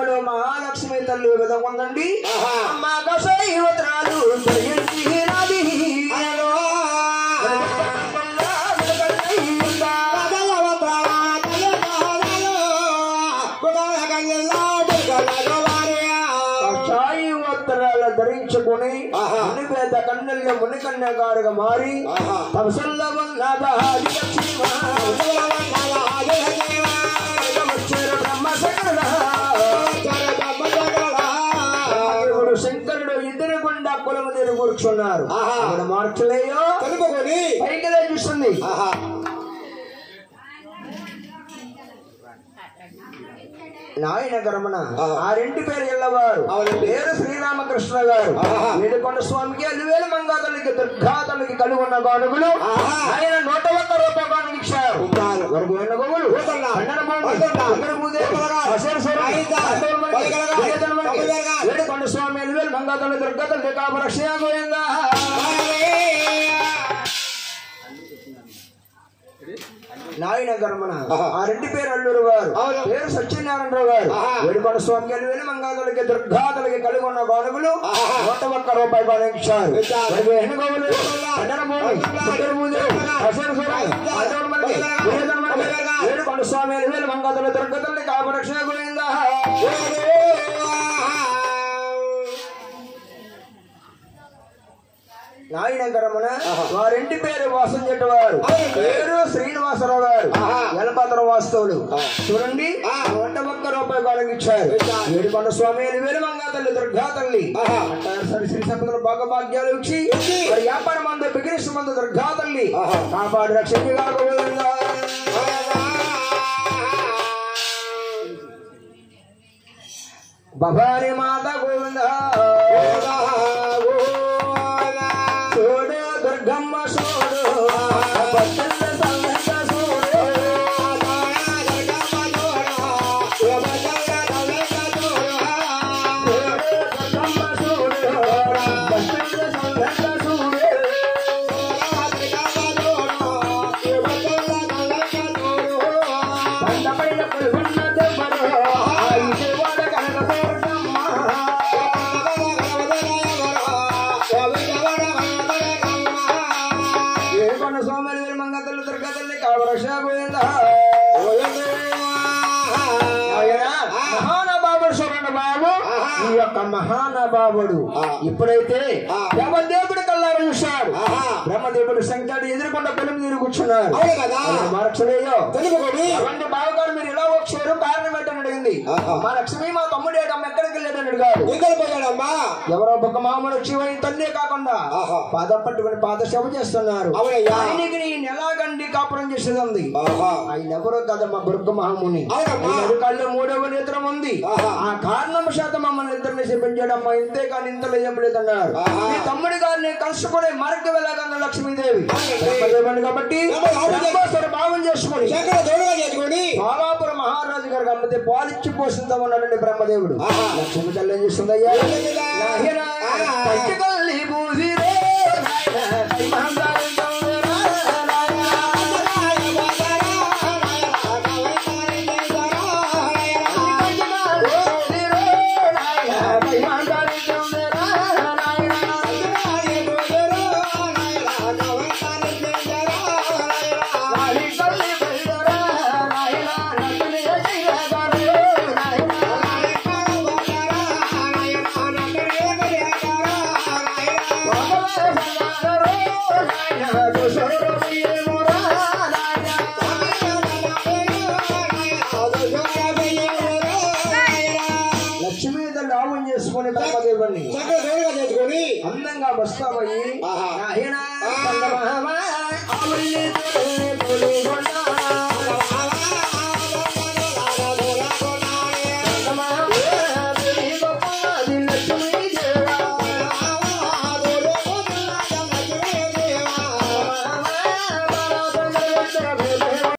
గ్రామంలో మహాలక్ష్మి తల్లి విధంగా ఉందండి. అమ్మా కసైవత్రాలు ధరించుకుని మునిపేద కన్నుల్లో మునికన్యగారుగా మారి శంకరుడు ఇద్దరు గుండా కులము తీరు కూర్చున్నారు. మార్చులేయో కలుపుకొని పైకి చూస్తుంది. నాయన గరమణ ఆ రెంటి పేరు ఎల్లవారు పేరు శ్రీరామకృష్ణ గారు. ఏడుకొండ స్వామికి 5,000 మంగాతలకి దుర్గాతలకి కలుగున్న గానుగులు ఆయన 101 రూపాయలు ఇచ్చారు. ఏడుకొండ స్వామి 5,000 మంగాతల దుర్గాతలు కామరక్ష గోవిందా. నాయన గర్మణ ఆ రెంటి పేరు అల్లూరు వారు పేరు సత్యనారాయణరావు గారు. ఏడుకొండ స్వామికి 5,000 మంగాతలకి దుర్గాతలకి కలిగి ఉన్న గానుగులు 101 రూపాయలు ఇచ్చారు. ఏడుకొండ స్వామి 5,000 మంగాతల దుర్గతల్ని కామరక్షణ గోవిందా. నాయన గరమణ వారింటి పేరు వాసం చెట్టవారు పేరు శ్రీనివాసరావు గారు. ఎలపాత్ర వాస్తవులు చూడండి 101 రూపాయలు కలిగించారు. ఏడుకొండ స్వామి 5,000 మంగాతల్లి దుర్గా తల్లి శ్రీ సంపదల భాగభాగ్యాలు ఇచ్చి మరి వ్యాపార మందు బిగిరిస్ మందు దుర్గా తల్లి కాపాడు రక్షిగా గోవిందా. భవాని మాత గోవిందా. దుర్గమ్మ సోడు మహానుభావుడు. ఇప్పుడైతే బ్రహ్మదేవుడు కల్లారు చూశాడు. బ్రహ్మదేవుడు శంకరుడు ఎదురుకొండ పొలం తీరు కూర్చున్నారు. మరక్షలేయో అవన్నీ బావగారు మీరు ఇలా వచ్చారు కారణం ఏంటని అడిగింది. మా లక్ష్మి మా తమ్ముడు ఏడమ్మ ఎక్కడికి వెళ్ళాడని అడిగాడు. ఎక్కడిపోయాడమ్మా ఎవరో ఒక మామూలు వచ్చి తన్నే కాకుండా పాదం పట్టుకుని పాద సేవ చేస్తున్నారు. ఆయనకి నేను ఎలాగండి కాపురం చేసేది ఉంది. ఆయన ఎవరో కదమ్మా బుర్గ మహాముని. కళ్ళు 3వ నేత్రం ఉంది. ఆ కారణం శాతం మమ్మల్ని ఇద్దరిని చెప్పించాడమ్మా. ఇంతే కానీ ఇంతలో ఏం లేదన్నారు. మీ తమ్ముడి గారిని కలుసుకునే మార్గం ఎలాగన్న లక్ష్మీదేవి కాబట్టి భావం చేసుకుని బాలాపురం మహారాజు గారికి అమ్మితే పాలిచ్చి పోషిద్దామన్నాడండి బ్రహ్మదేవుడు. లక్ష్మీ తల్లి ఏం చేస్తుందయ్యా అందంగా వస్తామయ్యి